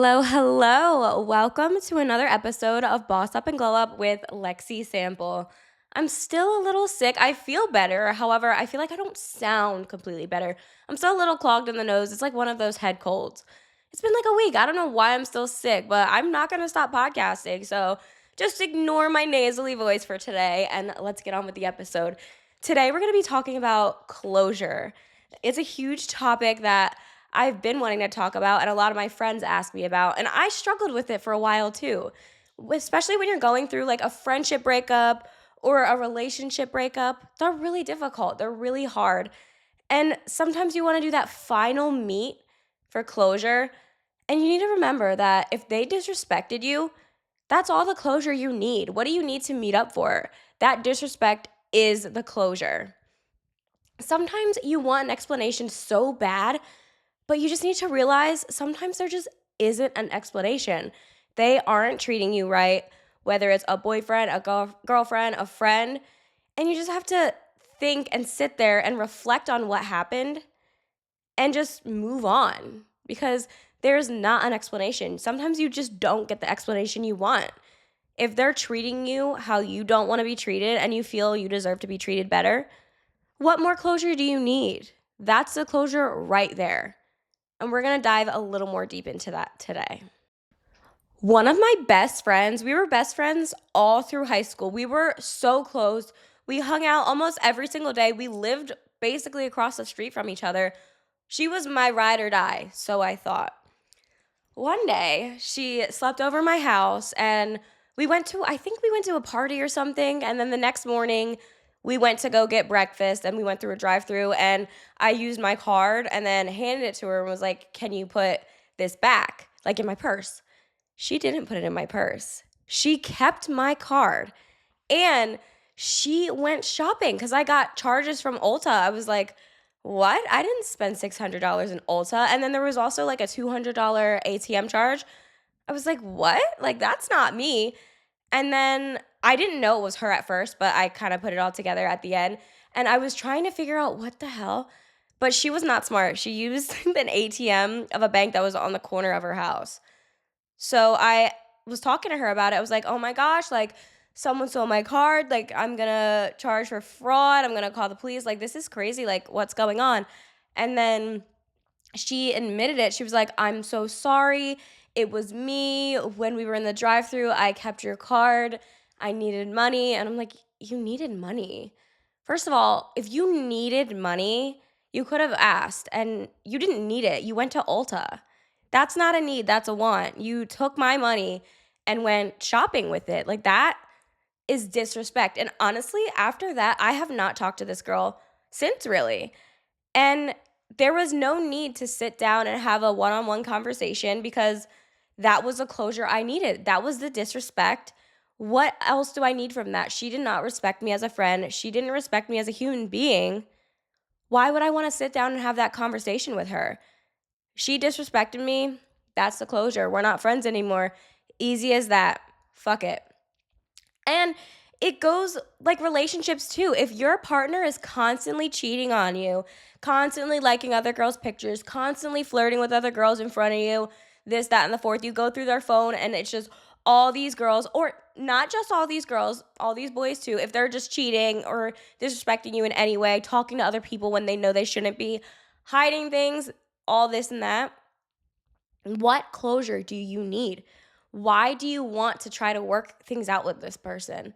Hello, hello. Welcome to another episode of Boss Up and Glow Up with Lexi Sample. I'm still a little sick. I feel better. However, I feel like I don't sound completely better. I'm still a little clogged in the nose. It's like one of those head colds. It's been like a week. I don't know why I'm still sick, but I'm not going to stop podcasting. So just ignore my nasally voice for today and let's get on with the episode. Today, we're going to be talking about closure. It's a huge topic that I've been wanting to talk about, and a lot of my friends ask me about, and I struggled with it for a while too. Especially when you're going through like a friendship breakup or a relationship breakup, they're really difficult. They're really hard. And sometimes you want to do that final meet for closure, and you need to remember that if they disrespected you, that's all the closure you need. What do you need to meet up for? That disrespect is the closure. Sometimes you want an explanation so bad, but you just need to realize sometimes there just isn't an explanation. They aren't treating you right, whether it's a boyfriend, a girlfriend, a friend, and you just have to think and sit there and reflect on what happened and just move on because there's not an explanation. Sometimes you just don't get the explanation you want. If they're treating you how you don't want to be treated and you feel you deserve to be treated better, what more closure do you need? That's the closure right there. And we're going to dive a little more deep into that today. One of my best friends, we were best friends all through high school. We were so close. We hung out almost every single day. We lived basically across the street from each other. She was my ride or die, so I thought. One day, she slept over my house and I think we went to a party or something. And then the next morning, we went to go get breakfast and we went through a drive through and I used my card and then handed it to her and was like, can you put this back, like in my purse? She didn't put it in my purse. She kept my card and she went shopping because I got charges from Ulta. I was like, what? I didn't spend $600 in Ulta. And then there was also like a $200 ATM charge. I was like, what? Like, that's not me. And then I didn't know it was her at first, but I kind of put it all together at the end. And I was trying to figure out what the hell. But she was not smart. She used an ATM of a bank that was on the corner of her house. So I was talking to her about it. I was like, oh my gosh, like someone stole my card. Like, I'm going to charge for fraud. I'm going to call the police. Like, this is crazy. Like, what's going on? And then she admitted it. She was like, I'm so sorry. It was me. When we were in the drive thru, I kept your card. I needed money. And I'm like, you needed money. First of all, if you needed money, you could have asked and you didn't need it. You went to Ulta. That's not a need, that's a want. You took my money and went shopping with it. Like that is disrespect. And honestly, after that, I have not talked to this girl since really. And there was no need to sit down and have a one-on-one conversation because that was a closure I needed. That was the disrespect. What else do I need from that? She did not respect me as a friend. She didn't respect me as a human being. Why would I want to sit down and have that conversation with her? She disrespected me. That's the closure. We're not friends anymore. Easy as that. Fuck it. And it goes like relationships too. If your partner is constantly cheating on you, constantly liking other girls' pictures, constantly flirting with other girls in front of you, this, that, and the fourth, you go through their phone and it's just all these girls, or not just all these girls, all these boys too, if they're just cheating or disrespecting you in any way, talking to other people when they know they shouldn't be, hiding things, all this and that. What closure do you need? Why do you want to try to work things out with this person?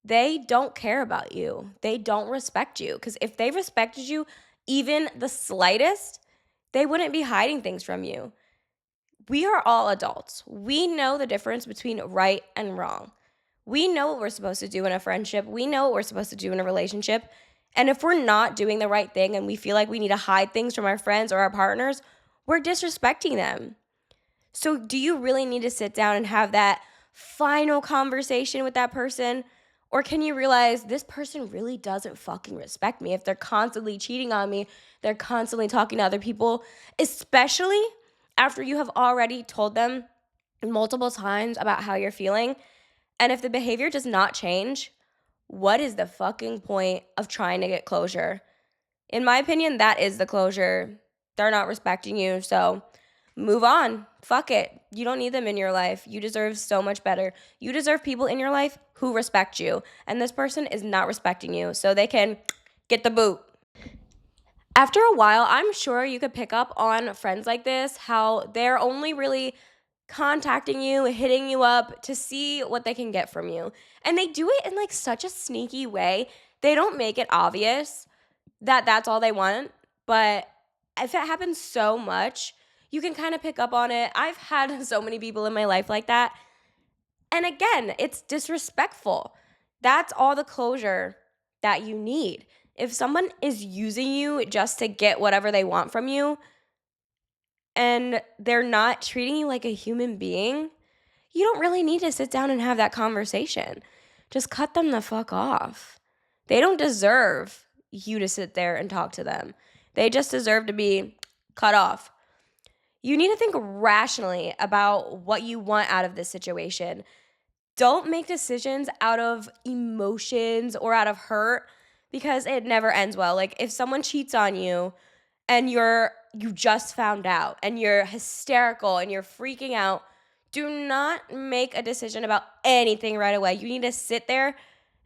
They don't care about you. They don't respect you. Because if they respected you even the slightest, they wouldn't be hiding things from you. We are all adults. We know the difference between right and wrong. We know what we're supposed to do in a friendship. We know what we're supposed to do in a relationship. And if we're not doing the right thing and we feel like we need to hide things from our friends or our partners, we're disrespecting them. So do you really need to sit down and have that final conversation with that person? Or can you realize this person really doesn't fucking respect me if they're constantly cheating on me, they're constantly talking to other people, especially after you have already told them multiple times about how you're feeling. And if the behavior does not change, what is the fucking point of trying to get closure? In my opinion, that is the closure. They're not respecting you, so Move on. Fuck it. You don't need them in your life. You deserve so much better. You deserve people in your life who respect you. And this person is not respecting you. So they can get the boot. After a while, I'm sure you could pick up on friends like this, how they're only really contacting you, hitting you up to see what they can get from you. And they do it in like such a sneaky way. They don't make it obvious that that's all they want, but if it happens so much, you can kind of pick up on it. I've had so many people in my life like that. And again, it's disrespectful. That's all the closure that you need. If someone is using you just to get whatever they want from you and they're not treating you like a human being, you don't really need to sit down and have that conversation. Just cut them the fuck off. They don't deserve you to sit there and talk to them. They just deserve to be cut off. You need to think rationally about what you want out of this situation. Don't make decisions out of emotions or out of hurt because it never ends well. Like if someone cheats on you and you just found out and you're hysterical and you're freaking out, do not make a decision about anything right away. You need to sit there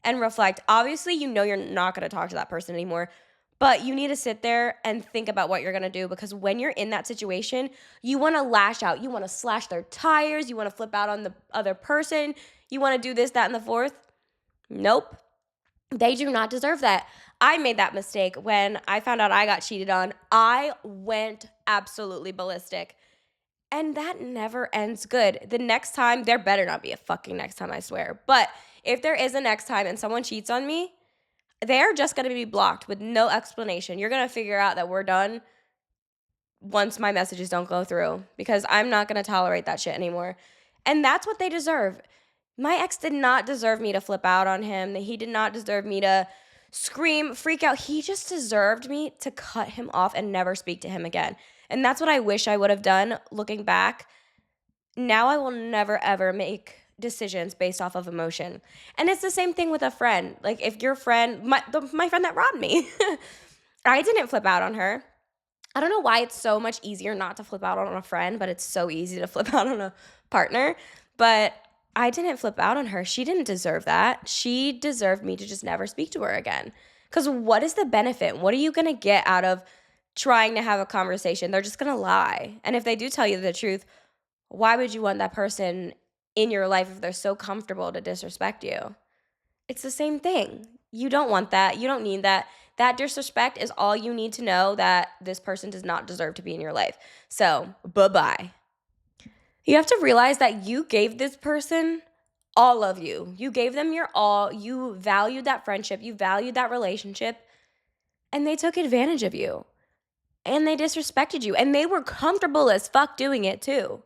and reflect. Obviously, you know you're not going to talk to that person anymore, but you need to sit there and think about what you're going to do because when you're in that situation, you want to lash out. You want to slash their tires. You want to flip out on the other person. You want to do this, that, and the fourth. Nope. They do not deserve that. I made that mistake when I found out I got cheated on. I went absolutely ballistic. And that never ends good. The next time, there better not be a fucking next time, I swear. But if there is a next time and someone cheats on me, they're just going to be blocked with no explanation. You're going to figure out that we're done once my messages don't go through because I'm not going to tolerate that shit anymore. And that's what they deserve. My ex did not deserve me to flip out on him. He did not deserve me to scream, freak out. He just deserved me to cut him off and never speak to him again. And that's what I wish I would have done looking back. Now I will never, ever make decisions based off of emotion. And it's the same thing with a friend. Like if your friend, my friend that robbed me, I didn't flip out on her. I don't know why it's so much easier not to flip out on a friend, but it's so easy to flip out on a partner. But I didn't flip out on her. She didn't deserve that. She deserved me to just never speak to her again. Because what is the benefit? What are you going to get out of trying to have a conversation? They're just going to lie. And if they do tell you the truth, why would you want that person in your life if they're so comfortable to disrespect you? It's the same thing. You don't want that. You don't need that. That disrespect is all you need to know that this person does not deserve to be in your life. So, bye-bye. You have to realize that you gave this person all of you. You gave them your all. You valued that friendship. You valued that relationship. And they took advantage of you. And they disrespected you. And they were comfortable as fuck doing it too.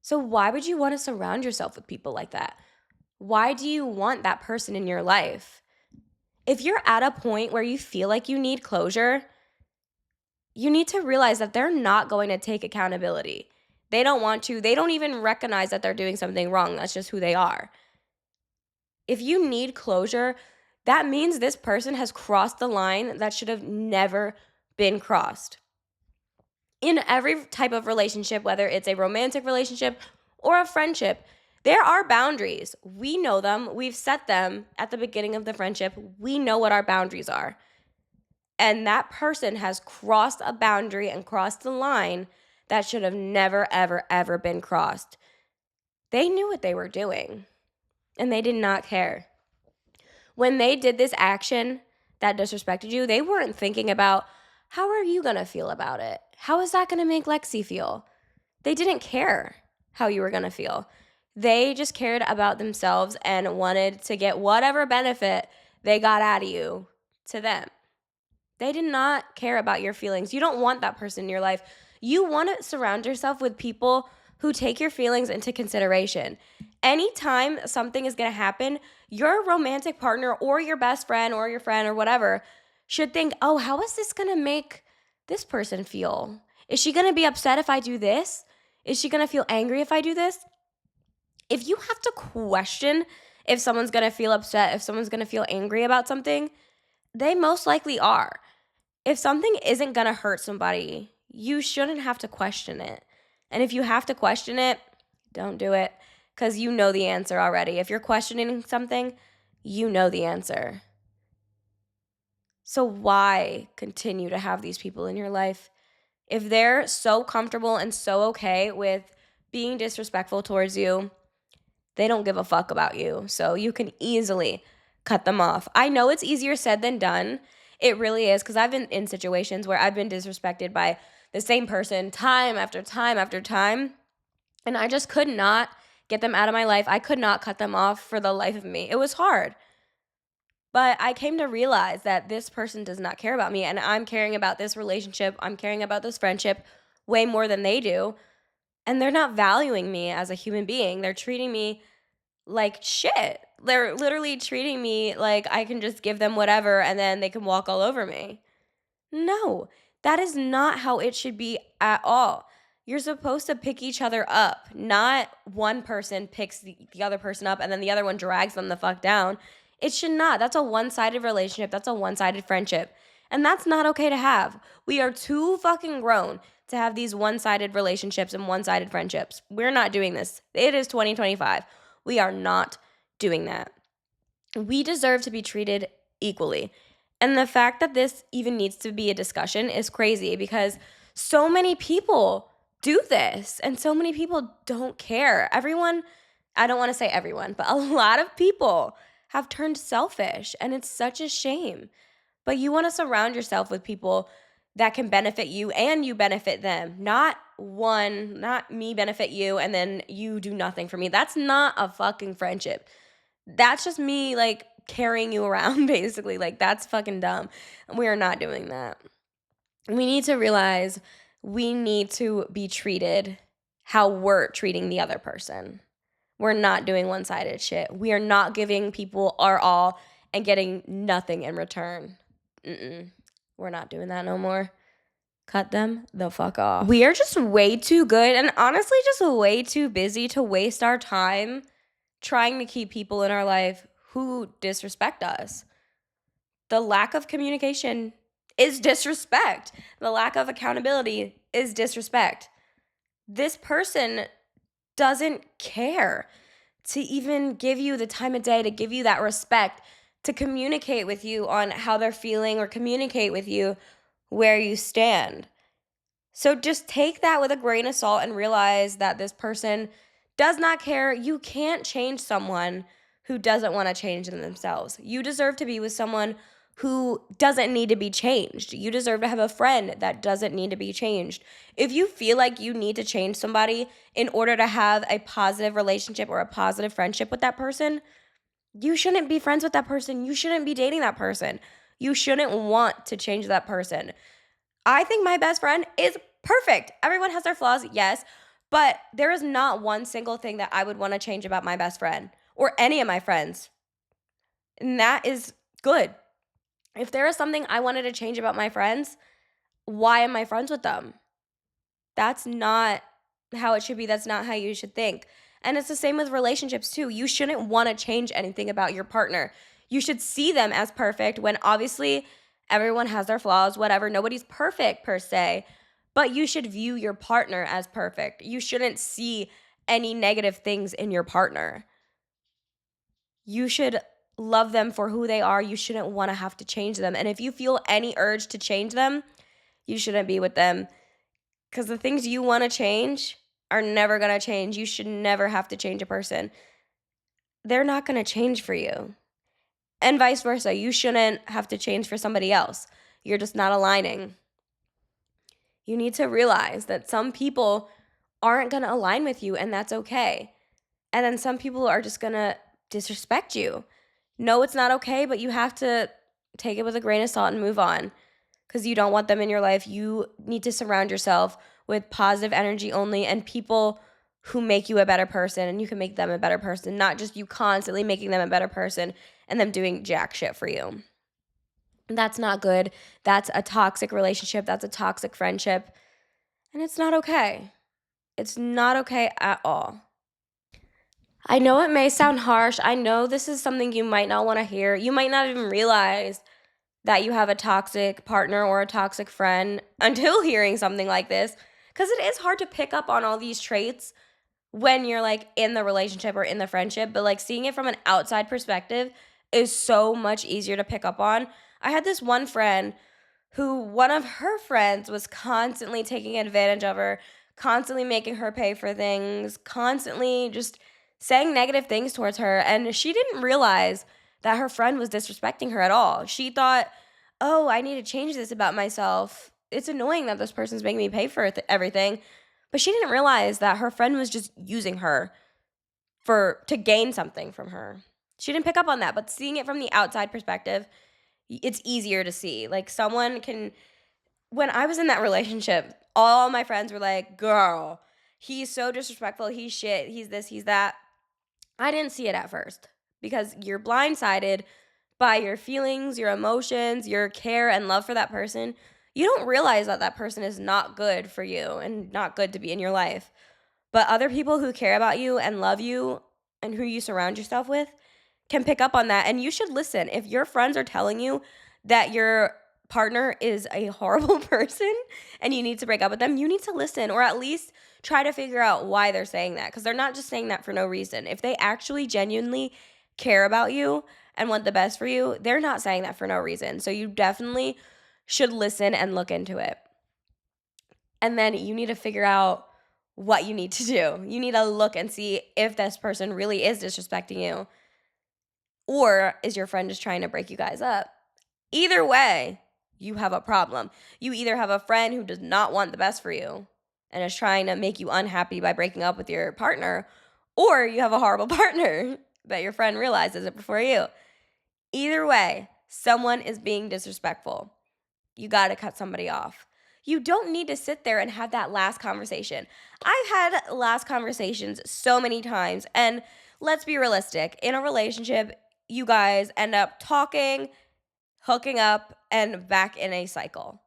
So why would you want to surround yourself with people like that? Why do you want that person in your life? If you're at a point where you feel like you need closure, you need to realize that they're not going to take accountability. They don't want to. They don't even recognize that they're doing something wrong. That's just who they are. If you need closure, that means this person has crossed the line that should have never been crossed. In every type of relationship, whether it's a romantic relationship or a friendship, there are boundaries. We know them. We've set them at the beginning of the friendship. We know what our boundaries are. And that person has crossed a boundary and crossed the line that should have never, ever, ever been crossed. They knew what they were doing, and they did not care. When they did this action that disrespected you, they weren't thinking about, how are you going to feel about it? How is that going to make Lexi feel? They didn't care how you were going to feel. They just cared about themselves and wanted to get whatever benefit they got out of you to them. They did not care about your feelings. You don't want that person in your life. You want to surround yourself with people who take your feelings into consideration. Anytime something is going to happen, your romantic partner or your best friend or your friend or whatever should think, oh, how is this going to make this person feel? Is she going to be upset if I do this? Is she going to feel angry if I do this? If you have to question if someone's going to feel upset, if someone's going to feel angry about something, they most likely are. If something isn't going to hurt somebody, you shouldn't have to question it. And if you have to question it, don't do it, because you know the answer already. If you're questioning something, you know the answer. So why continue to have these people in your life? If they're so comfortable and so okay with being disrespectful towards you, they don't give a fuck about you. So you can easily cut them off. I know it's easier said than done. It really is, because I've been in situations where I've been disrespected by the same person time after time after time. And I just could not get them out of my life. I could not cut them off for the life of me. It was hard. But I came to realize that this person does not care about me, and I'm caring about this relationship. I'm caring about this friendship way more than they do. And they're not valuing me as a human being. They're treating me like shit. They're literally treating me like I can just give them whatever and then they can walk all over me. No, that is not how it should be at all. You're supposed to pick each other up, not one person picks the other person up and then the other one drags them the fuck down. It should not. That's a one sided relationship. That's a one sided friendship. And that's not okay to have. We are too fucking grown to have these one sided relationships and one sided friendships. We're not doing this. It is 2025. We are not doing that. We deserve to be treated equally. And the fact that this even needs to be a discussion is crazy, because so many people do this and so many people don't care. Everyone, I don't want to say everyone, but a lot of people have turned selfish, and it's such a shame. But you want to surround yourself with people that can benefit you and you benefit them. Not me benefit you and then you do nothing for me. That's not a fucking friendship. That's just me like carrying you around basically. Like, that's fucking dumb. We are not doing that. We need to realize we need to be treated how we're treating the other person. We're not doing one-sided shit. We are not giving people our all and getting nothing in return. We're not doing that no more. Cut them the fuck off. We are just way too good and honestly just way too busy to waste our time trying to keep people in our life who disrespect us. The lack of communication is disrespect. The lack of accountability is disrespect. This person doesn't care to even give you the time of day, to give you that respect, to communicate with you on how they're feeling or communicate with you where you stand. So just take that with a grain of salt and realize that this person does not care. You can't change someone who doesn't want to change themselves. You deserve to be with someone who doesn't need to be changed. You deserve to have a friend that doesn't need to be changed. If you feel like you need to change somebody in order to have a positive relationship or a positive friendship with that person, you shouldn't be friends with that person. You shouldn't be dating that person. You shouldn't want to change that person. I think my best friend is perfect. Everyone has their flaws, yes, but there is not one single thing that I would want to change about my best friend or any of my friends. And that is good. If there is something I wanted to change about my friends, why am I friends with them? That's not how it should be. That's not how you should think. And it's the same with relationships too. You shouldn't want to change anything about your partner. You should see them as perfect when obviously everyone has their flaws, whatever. Nobody's perfect per se, but you should view your partner as perfect. You shouldn't see any negative things in your partner. You should love them for who they are. You shouldn't want to have to change them. And if you feel any urge to change them, you shouldn't be with them, because the things you want to change are never going to change. You should never have to change a person. They're not going to change for you. And vice versa. You shouldn't have to change for somebody else. You're just not aligning. You need to realize that some people aren't going to align with you, and that's okay. And then some people are just going to disrespect you. No, it's not okay, but you have to take it with a grain of salt and move on, because you don't want them in your life. You need to surround yourself with positive energy only and people who make you a better person, and you can make them a better person, not just you constantly making them a better person and them doing jack shit for you. That's not good. That's a toxic relationship. That's a toxic friendship. And it's not okay. It's not okay at all. I know it may sound harsh. I know this is something you might not want to hear. You might not even realize that you have a toxic partner or a toxic friend until hearing something like this. Because it is hard to pick up on all these traits when you're like in the relationship or in the friendship, but like seeing it from an outside perspective is so much easier to pick up on. I had this one friend who one of her friends was constantly taking advantage of her, constantly making her pay for things, constantly just saying negative things towards her. And she didn't realize that her friend was disrespecting her at all. She thought, oh, I need to change this about myself. It's annoying that this person's making me pay for everything. But she didn't realize that her friend was just using her to gain something from her. She didn't pick up on that, but seeing it from the outside perspective, it's easier to see. Like someone can when I was in that relationship, all my friends were like, "Girl, he's so disrespectful. He's shit. He's this, he's that." I didn't see it at first because you're blindsided by your feelings, your emotions, your care and love for that person. You don't realize that that person is not good for you and not good to be in your life. But other people who care about you and love you and who you surround yourself with can pick up on that, and you should listen. If your friends are telling you that your partner is a horrible person and you need to break up with them, you need to listen or at least try to figure out why they're saying that because they're not just saying that for no reason. If they actually genuinely care about you and want the best for you, they're not saying that for no reason. So you definitely should listen and look into it. And then you need to figure out what you need to do. You need to look and see if this person really is disrespecting you or is your friend just trying to break you guys up? Either way, you have a problem. You either have a friend who does not want the best for you and is trying to make you unhappy by breaking up with your partner, or you have a horrible partner that your friend realizes it before you. Either way, someone is being disrespectful. You got to cut somebody off. You don't need to sit there and have that last conversation. I've had last conversations so many times, and let's be realistic. In a relationship, you guys end up talking, hooking up, and back in a cycle.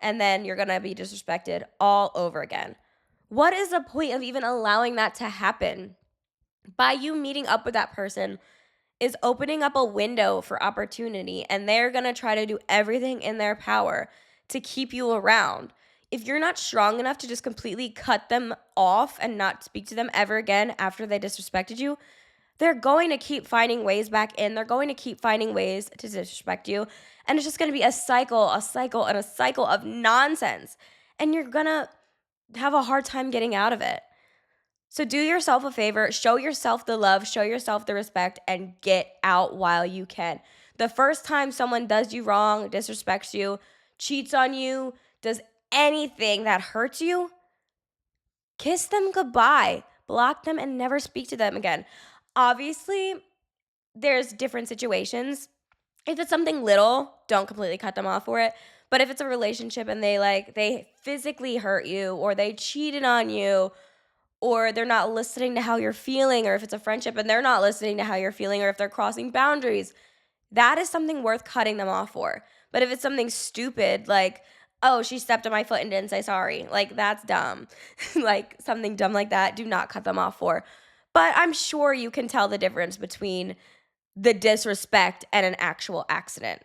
And then you're gonna be disrespected all over again. What is the point of even allowing that to happen? By you meeting up with that person is opening up a window for opportunity, and they're gonna try to do everything in their power to keep you around. If you're not strong enough to just completely cut them off and not speak to them ever again after they disrespected you, they're going to keep finding ways back in. They're going to keep finding ways to disrespect you. And it's just going to be a cycle, and a cycle of nonsense. And you're going to have a hard time getting out of it. So do yourself a favor, show yourself the love, show yourself the respect, and get out while you can. The first time someone does you wrong, disrespects you, cheats on you, does anything that hurts you, kiss them goodbye, block them, and never speak to them again. Obviously, there's different situations. If it's something little, don't completely cut them off for it. But if it's a relationship and they physically hurt you or they cheated on you or they're not listening to how you're feeling, or if it's a friendship and they're not listening to how you're feeling, or if they're crossing boundaries, that is something worth cutting them off for. But if it's something stupid like, oh, she stepped on my foot and didn't say sorry, like that's dumb. Like something dumb like that, do not cut them off for. But I'm sure you can tell the difference between the disrespect and an actual accident.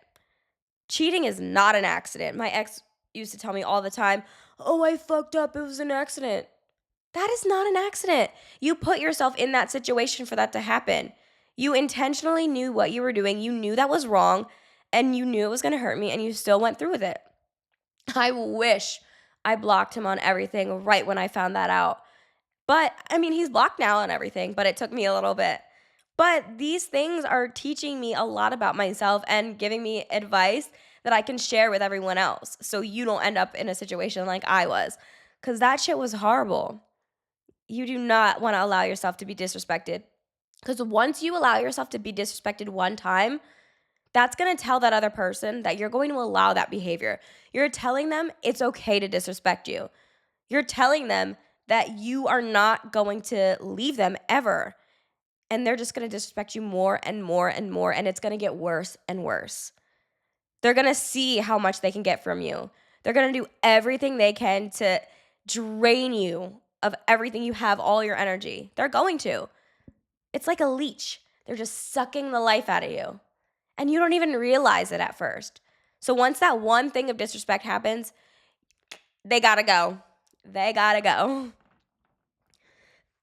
Cheating is not an accident. My ex used to tell me all the time, oh, I fucked up. It was an accident. That is not an accident. You put yourself in that situation for that to happen. You intentionally knew what you were doing. You knew that was wrong and you knew it was going to hurt me and you still went through with it. I wish I blocked him on everything right when I found that out. But I mean, he's blocked now on everything, but it took me a little bit. But these things are teaching me a lot about myself and giving me advice that I can share with everyone else so you don't end up in a situation like I was. Because that shit was horrible. You do not want to allow yourself to be disrespected. Because once you allow yourself to be disrespected one time, that's going to tell that other person that you're going to allow that behavior. You're telling them it's okay to disrespect you. You're telling them that you are not going to leave them ever. And they're just going to disrespect you more and more and more. And it's going to get worse and worse. They're going to see how much they can get from you. They're going to do everything they can to drain you of everything you have, all your energy. They're going to. It's like a leech. They're just sucking the life out of you. And you don't even realize it at first. So once that one thing of disrespect happens, they got to go. They gotta go.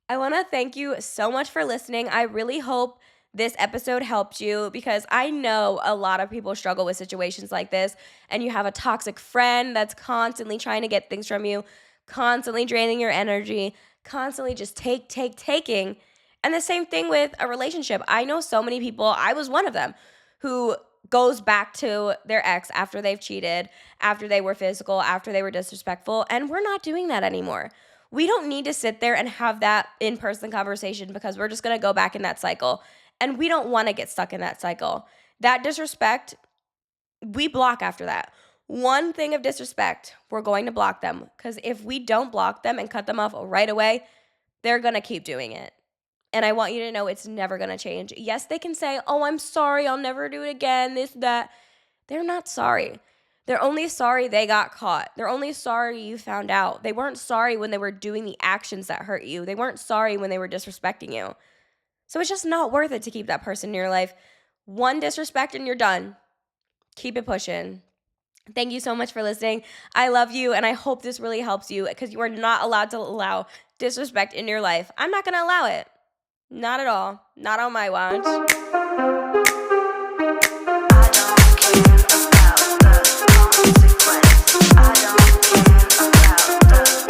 I want to thank you so much for listening. I really hope this episode helped you because I know a lot of people struggle with situations like this, and you have a toxic friend that's constantly trying to get things from you, constantly draining your energy, constantly just taking. And the same thing with a relationship. I know so many people, I was one of them, who goes back to their ex after they've cheated, after they were physical, after they were disrespectful, and we're not doing that anymore. We don't need to sit there and have that in person conversation because we're just going to go back in that cycle. And we don't want to get stuck in that cycle. That disrespect, we block after that. One thing of disrespect, we're going to block them because if we don't block them and cut them off right away, they're going to keep doing it. And I want you to know it's never going to change. Yes, they can say, "Oh, I'm sorry. I'll never do it again." This, that. They're not sorry. They're only sorry they got caught. They're only sorry you found out. They weren't sorry when they were doing the actions that hurt you. They weren't sorry when they were disrespecting you. So it's just not worth it to keep that person in your life. One disrespect and you're done. Keep it pushing. Thank you so much for listening. I love you, and I hope this really helps you because you are not allowed to allow disrespect in your life. I'm not going to allow it. Not at all. Not on my watch.